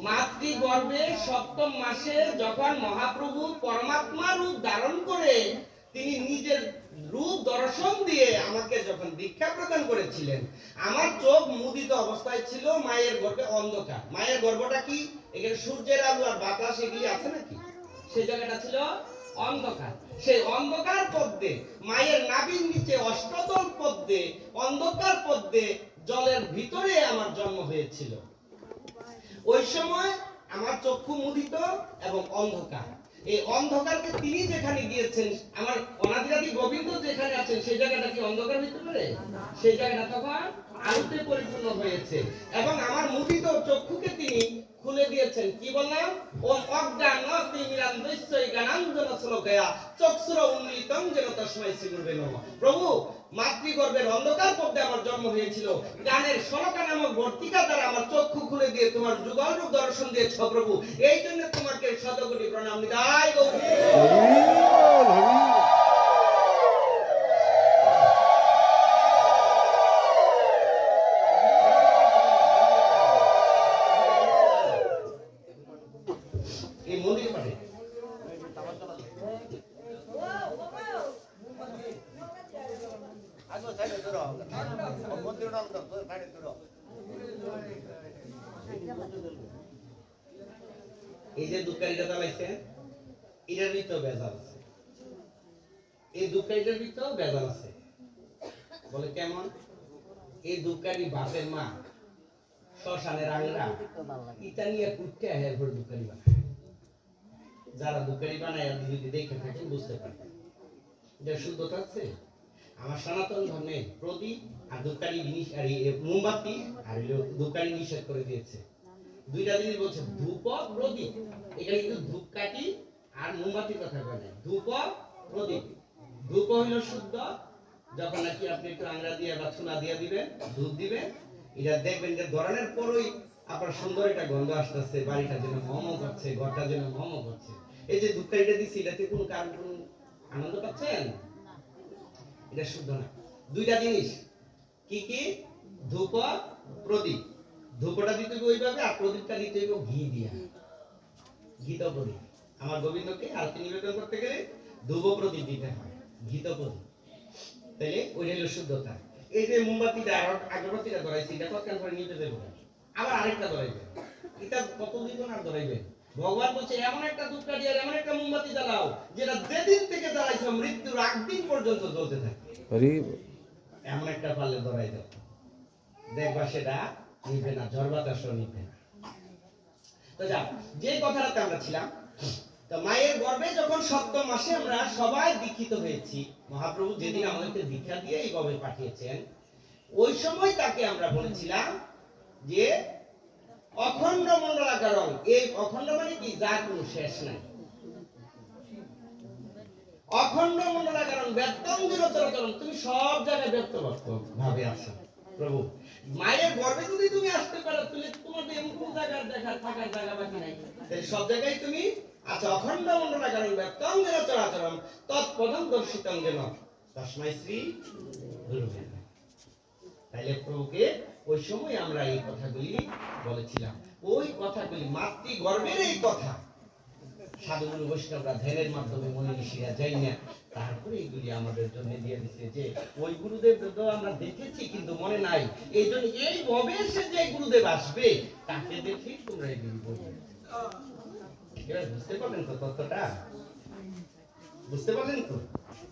মাতৃগর্ভে সপ্তম মাসে যখন মহাপ্রভু পরমাত্মা রূপ ধারণ করে তিনি নিজের রূপ দর্শন দিয়ে আমাকে যখন দীক্ষা প্রদান করেছিলেন, আমার চোখ মুদিত অবস্থায় ছিল। মায়ের গর্ভে অন্ধকার। মায়ের গর্ভটা কি? এখানে সূর্যের আলো আর বাতাস এগুলি আছে নাকি? সেই জায়গাটা ছিল অন্ধকার। সেই অন্ধকার পদ্মে, মায়ের নাভির নিচে অষ্টতল পদ্মে, অন্ধকার পদ্মে জলের ভিতরে আমার জন্ম হয়েছিল। ওই সময় আমার চক্ষু মুদিত এবং অন্ধকার। এই অন্ধকারকে তিনি যেখানে দিয়েছেন, আমার অনাদিরাদি গোবিন্দ যেখানে আছেন, সেই জায়গাটা কি অন্ধকার হইতে পারে? সেই জায়গাটা তখন আলোতে পরিপূর্ণ হয়েছে এবং আমার মুদিত চক্ষুকে তিনি খুলে দিয়েছেন। কি বললাম? ওম অজ্ঞান তিমিরান্ধস্যই জ্ঞানাঞ্জন শ্লোকয়া চক্ষুর উন্মিলিতং যেন তস্मै শ্রী গুরুবে নমঃ। প্রভু, মাতৃগর্ভের অন্ধকার পদ্মে আমার জন্ম হয়েছিল। জ্ঞানের সনকা নামক বর্তিকা দ্বারা আমার চক্ষু খুলে দিয়ে তোমার যুগল রূপ দর্শন দিয়েছ প্রভু। এই জন্য তোমাকে শতকোটি প্রণাম নিদায় গৌরী। এই মন্দির পাঠে এই যে দুঃখারিটা চালাইছে, এটার ভিতর বেজাল আছে। এই দুঃখারিটার ভিতর বেজাল আছে। বলে কেমন? এই দুঃখারি বাপের মা শ্মশানের আংরা ইটা নিয়ে কুটতে হেরপর দুঃখারি বানায়। যারা দুঃখারি বানায় আপনি যদি দেখে থাকেন বুঝতে পারবেন এটা শুদ্ধতা আছে। আমার সনাতন ধর্মে প্রদীপ আর দুঃখারি জিনিস আর মোমবাতি আর দুঃখারি নিষেধ করে দিয়েছে। দুইটা জিনিস বলছে, ধূপ প্রদীপ। এখানে কিন্তু ধূপকাঠি আর মোমবাতির কথা বলে। ধূপ প্রদীপ। ধূপ হইল শুদ্ধ, যখন নাকি আপনি একটু আংরা দিয়ে বা চুনা দিয়ে দিবেন, দুধ দিবেন, এটা দেখবেন যে ধরনের পরই আপনার সুন্দর একটা গন্ধ আসতেছে, বাড়িটা যেন মম করছে, ঘরটা যেন মম করছে। এই যে ধূপকাঠিটা দিচ্ছি, এটাতে কোনো কারণ কোনো আনন্দ পাচ্ছেন? এটা শুদ্ধ না। দুইটা জিনিস কি কি? ধূপ প্রদীপ। ধূপটা দিতে হবে ওইভাবে, আর প্রদীপটা দিতে হবে ঘি দিয়া। ঘিত প্রদীপ। আমার গোবিন্দকে আরতি নিবেদন করতে গেলে ধূপ প্রদীপ দিতে হয়, ঘিত প্রদীপ। তাইলে ওই হলো শুদ্ধতা। এই যে মোমবাতিটা আর আগরবাতিটা ধরাইছি, এটা কতক্ষণ পরে নিতে দেবো, আবার আরেকটা ধরাইবে। এটা কতদিন আর ধরাইবে? ভগবান বলছে এমন একটা ধূপকাঠি আর এমন একটা মোমবাতি জ্বালাও যেটা যেদিন থেকে জ্বালাইছো মৃত্যুর আগ দিন পর্যন্ত জ্বলতে থাকে। এমন একটা পারলে ধরাই দাও, দেখবা সেটা নিবে না, ঝড় বাতাসও নিবে না। তো যাক, যে কথাটাতে আমরা ছিলাম, তো মায়ের গর্ভে যখন সপ্তম মাসে আমরা সবাই দীক্ষিত হয়েছি, মহাপ্রভু যেদিন আমাদেরকে দীক্ষা দিয়ে এই গর্ভে পাঠিয়েছেন, ওই সময় তাকে আমরা বলেছিলাম যে অখণ্ড মণ্ডলাকারং। এই অখণ্ড মানে কি? যার কোনো শেষ নাই। অখণ্ড মণ্ডলাকারং ব্যক্তং চিরচরাচরং। তুমি সব জায়গায় ব্যক্ত ভাবে আছো প্রভু। মায়ের গর্ভে যদি তুমি আসতে পারো, তাহলে তোমার এমন কোন জায়গা দেখার থাকার জায়গা বাকি নাই। তাহলে সব জায়গায় তুমি আচ্ছা। অখণ্ড মণ্ডলাকারং ব্যক্তং চিরচরাচরং তৎপদং দর্শিতং যেন তস্मै শ্রী গুরুবে নমঃ। তাইলে প্রভুকে ওই সময় আমরা এই কথাগুলি বলেছিলাম। ওই কথাগুলি মাতৃগর্ভের এই কথা সাধুগুরু বৈষ্ণবরা ধ্যানের মাধ্যমে মনে ঋষিরা যাই না, তারপরে এইগুলি আমাদের জন্য দিয়ে দিচ্ছে যে ওই গুরুদেব তো আমরা দেখেছি কিন্তু মনে নাই। এই জন্য এই ভবে এসে যে গুরুদেব আসবে তাকে দেখে তোমরা এগুলি বলবে। এবার বুঝতে পারলেন তো তত্ত্বটা? বুঝতে পারলেন তো?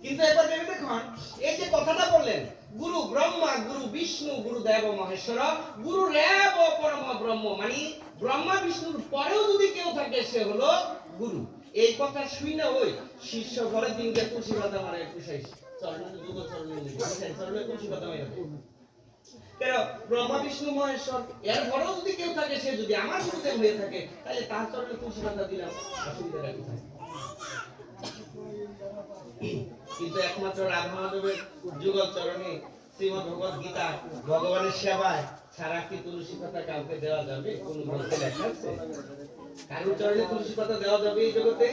কিন্তু একবার ভেবে দেখুন, এই যে কথাটা বললেন, গুরু ব্রহ্মা, গুরু বিষ্ণু, গুরু দেব মহেশ্বর, গুরু রেব পরম ব্রহ্ম, মানে ব্রহ্মা বিষ্ণুর পরেও যদি কেউ থাকে সে হলো গুরু। এই কথা শুনে ওই শিষ্য ঘরে দিনকে তুলসী পাতা মারে কুশাই চরণে যুগ চরণে চরণে তুলসী পাতা মারে। কেন? ব্রহ্মা বিষ্ণু মহেশ্বর এর পরেও যদি কেউ থাকে, সে যদি আমার গুরুদেব হয়ে থাকে, তাহলে তার চরণে তুলসী পাতা দিলাম, অসুবিধাটা কি থাকে? কিন্তু একমাত্র রাধা মাধবের যুগল চরণে শ্রীমদ ভগবত গীতা ভগবানের সেবায় ছাড়া কি তুলসী পাতা কাউকে দেওয়া যাবে? কোন গ্রন্থে লেখা আছে? কারোর চরণে তুলসী পাতা দেওয়া যাবে এই জগতে?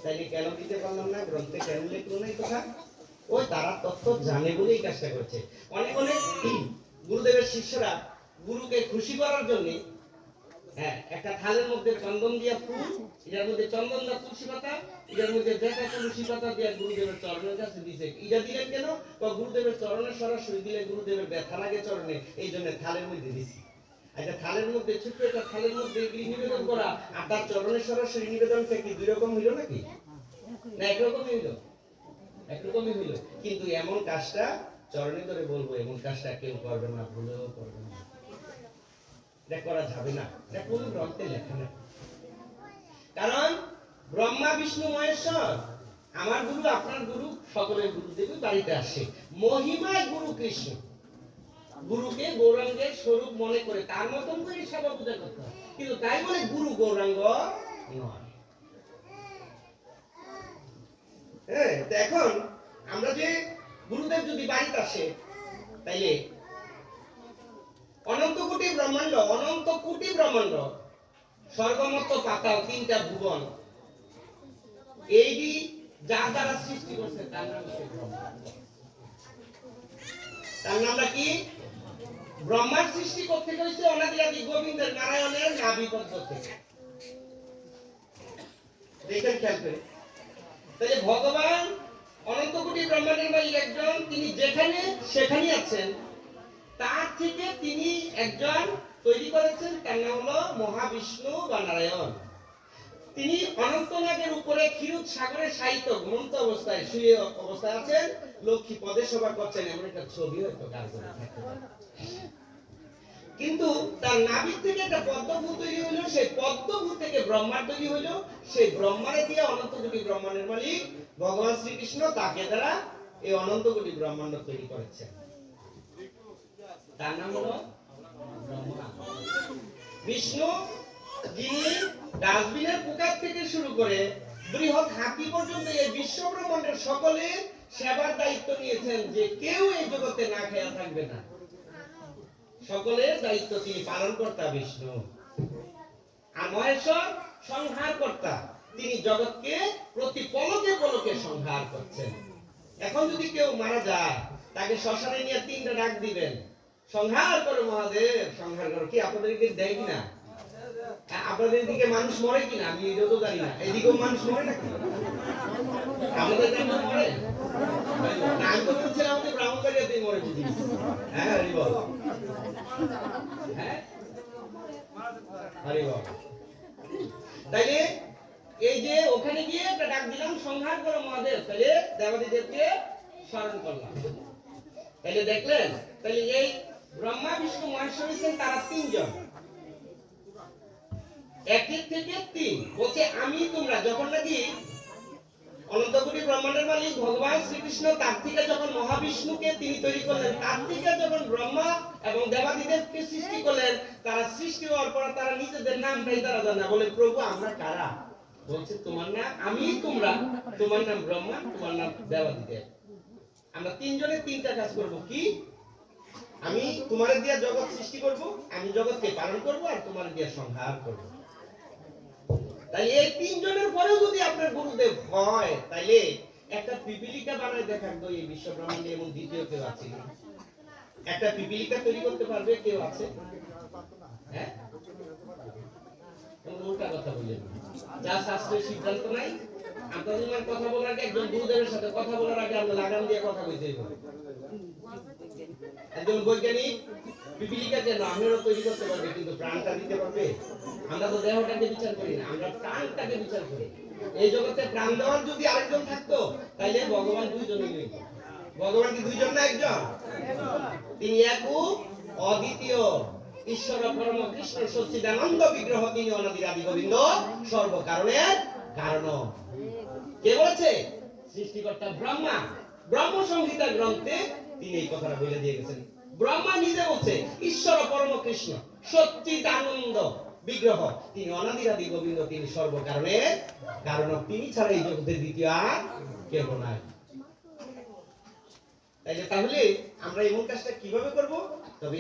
তাইলে কেন দিতে পারলাম না? গ্রন্থে কেন লিখলো না এই কথা? ওই তারা তত্ত্ব জানে বলেই কাজটা করছে। অনেক অনেক গুরুদেবের শিষ্যরা গুরুকে খুশি করার জন্য হ্যাঁ, একটা থালের মধ্যে চন্দন দিয়া ফুল, এটার মধ্যে চন্দন দা তুলসী পাতা, এটার মধ্যে দেখা তুলসী পাতা দিয়া গুরুদেবের চরণের কাছে দিছে। এটা দিলেন কেন? গুরুদেবের চরণে সরাসরি দিলে গুরুদেবের ব্যথা লাগে চরণে, এই জন্য থালের মধ্যে দিছি। একটা থালের মধ্যে, ছোট্ট একটা থালের মধ্যে এগুলি নিবেদন করা আর তার চরণে সরাসরি নিবেদন থেকে দুই রকম হইল নাকি? না একরকমই হইল? একরকমই হইল। কিন্তু এমন কাজটা চরণে ধরে বলবো, এমন কাজটা কেউ করবে না, ভুলেও করবে না, এটা করা যাবে না, এটা কোন গ্রন্থে লেখা নেই। কারণ ব্রহ্মা বিষ্ণু মহেশ্বর আমার গুরু, আপনার গুরু, সকলের গুরুদেব বাড়িতে আসে। মহিমায় গুরু কৃষ্ণ, গুরুকে গৌরাঙ্গের স্বরূপ মনে করে তার মতন করে সেবা পূজা করতে হয়, কিন্তু তাই বলে গুরু গৌরাঙ্গ নয়। হ্যাঁ, এখন আমরা যে গুরুদেব যদি বাড়িতে আসে, তাইলে অনন্ত কোটি ব্রহ্মাণ্ড, অনন্ত কোটি ব্রহ্মাণ্ড, স্বর্গমত্ত পাতাল, তিনটা ভুবন, এই যার দ্বারা সৃষ্টি করছে তার নাম ব্রহ্মা। তার নামটা কি? ব্রহ্মার সৃষ্টি করতে হয়েছে অনাদি আদি গোবিন্দের নারায়ণের নাভিপদ্ম থেকে। দেখেন খেয়াল করে, তাহলে ভগবান অনন্ত কোটি ব্রহ্মাণ্ডের মালিক একজন, তিনি যেখানে সেখানেই আছেন। তার থেকে তিনি একজন তৈরি করেছেন, তার নাম হলো মহাবিষ্ণু বা নারায়ণ। তিনি অনন্ত নাগের উপরে ক্ষীরোদ সাগরে শায়িত ঘুমন্ত অবস্থায় শুয়ে অবস্থায় আছেন, লক্ষ্মী পদে শোভা করছেন, এমন একটা ছবি হয়তো কার করে থাকতে পারে। কিন্তু তার নাভির থেকে একটা পদ্মফুল তৈরি হলো, সেই পদ্মফুল থেকে ব্রহ্মার তৈরি হলো, সেই ব্রহ্মারে দিয়ে অনন্ত কোটি ব্রহ্মাণ্ডের মালিক ভগবান শ্রীকৃষ্ণ তাকে দ্বারা এই অনন্ত কোটি ব্রহ্মাণ্ড তৈরি করেছেন। তার নাম হলো ব্রহ্মা। বিষ্ণু যিনি ডাস্টবিনের পোকা থেকে শুরু করে বৃহৎ হাতি পর্যন্ত এই বিশ্ব ব্রহ্মাণ্ডের সকলের সেবার দায়িত্ব নিয়েছেন, যে কেউ এই জগতে না খেয়া থাকবে না। সকলের দায়িত্ব তিনি পালন কর্তা বিষ্ণু। আর মহেশ্বর সংহার কর্তা, তিনি জগৎকে প্রতি পলকে পলকে সংহার করছেন। এখন যদি কেউ মারা যায়, তাকে শ্মশানে নিয়ে তিনটা ডাক দিবেন, সংহার করো মহাদেব, সংহার করো। কি আপনাদেরকে দেয় কিনা? আপনাদের দিকে মানুষ মরে কিনা আমি এটাও তো জানি না। এদিকেও মানুষ মরে নাকি? আমাদের দিকে মরে না? আমি তো বলছিলাম আমাদের ব্রাহ্মণবাড়িয়াতেই মরে বুঝি। হ্যাঁ হরি বল, হ্যাঁ হরি বল। তাইলে এই যে ওখানে গিয়ে একটা ডাক দিলাম, সংহার করো মহাদেব, তাহলে দেবাদিদেবকে স্মরণ করলাম। তাহলে দেখলেন, তাহলে এই ব্রহ্মা বিষ্ণু মহেশ্বর হচ্ছেন তারা তিনজন, একের থেকে তিন। বলছে আমি তোমরা যখন নাকি অনন্ত কোটি ব্রহ্মাণ্ডের মালিক ভগবান শ্রীকৃষ্ণ তার থেকে যখন মহাবিষ্ণুকে তিনি তৈরি করলেন, তার থেকে যখন ব্রহ্মা এবং দেবাদিদেবকে সৃষ্টি করলেন, তারা সৃষ্টি হওয়ার পর তারা নিজেদের নামটাই তারা জানে না। বলে প্রভু আমরা কারা? বলছে তোমার নাম আমি, তোমরা, তোমার নাম ব্রহ্মা, তোমার নাম দেবাদিদেব। আমরা তিনজনে তিনটা কাজ করব। কি? আমি তোমার দিয়া জগৎ সৃষ্টি করব, আমি জগৎকে পালন করব, আর তোমার দিয়া সংহার করব। তাই এই তিনজনের পরেও যদি আপনার গুরুদেব হয়, তাইলে একটা পিপীলিকা বানায় দেখার তো এই বিশ্ব ব্রহ্মাণ্ডে এমন দ্বিতীয় কেউ আছে? একটা পিপীলিকা তৈরি করতে পারবে কেউ আছে? হ্যাঁ, উল্টা কথা বললেন। যা শাস্ত্রের সিদ্ধান্ত নাই, আপনাদের কথা বলার আগে একজন গুরুদেবের সাথে কথা বলার আগে আমরা লাগাম দিয়ে কথা বলতেই হবে। একজন বৈজ্ঞানিক পিপীলিকাকে নামেরও তৈরি করতে পারবে, কিন্তু প্রাণটা দিতে পারবে? আমরা তো দেহটাকে বিচার করি না, আমরা প্রাণটাকে বিচার করি। এই জগতে প্রাণ দেওয়ার যদি আরেকজন থাকতো, তাইলে ভগবান দুইজনই হইত। ভগবান কি দুইজন না একজন? তিনি এক অদ্বিতীয় ঈশ্বর পরম কৃষ্ণ সচ্চিদানন্দ বিগ্রহ, তিনি অনাদি আদি গোবিন্দ, সর্বকারণের কারণ। কে বলেছে? সৃষ্টিকর্তা ব্রহ্মা। ব্রহ্ম সংহিতা গ্রন্থে তিনি এই কথাটা বলে দিয়ে গেছেন। ব্রহ্মা নিজে বলছে ঈশ্বর পরম কৃষ্ণ সচ্চিদানন্দ বিগ্রহ, তিনি অনাদি আদি গোবিন্দ, তিনি সর্বকারণের কারণ। তিনি ছাড়া এই জগতে দ্বিতীয় আর কেউ নাই। তাহলে আমরা এমন কাজটা কিভাবে করব? তবে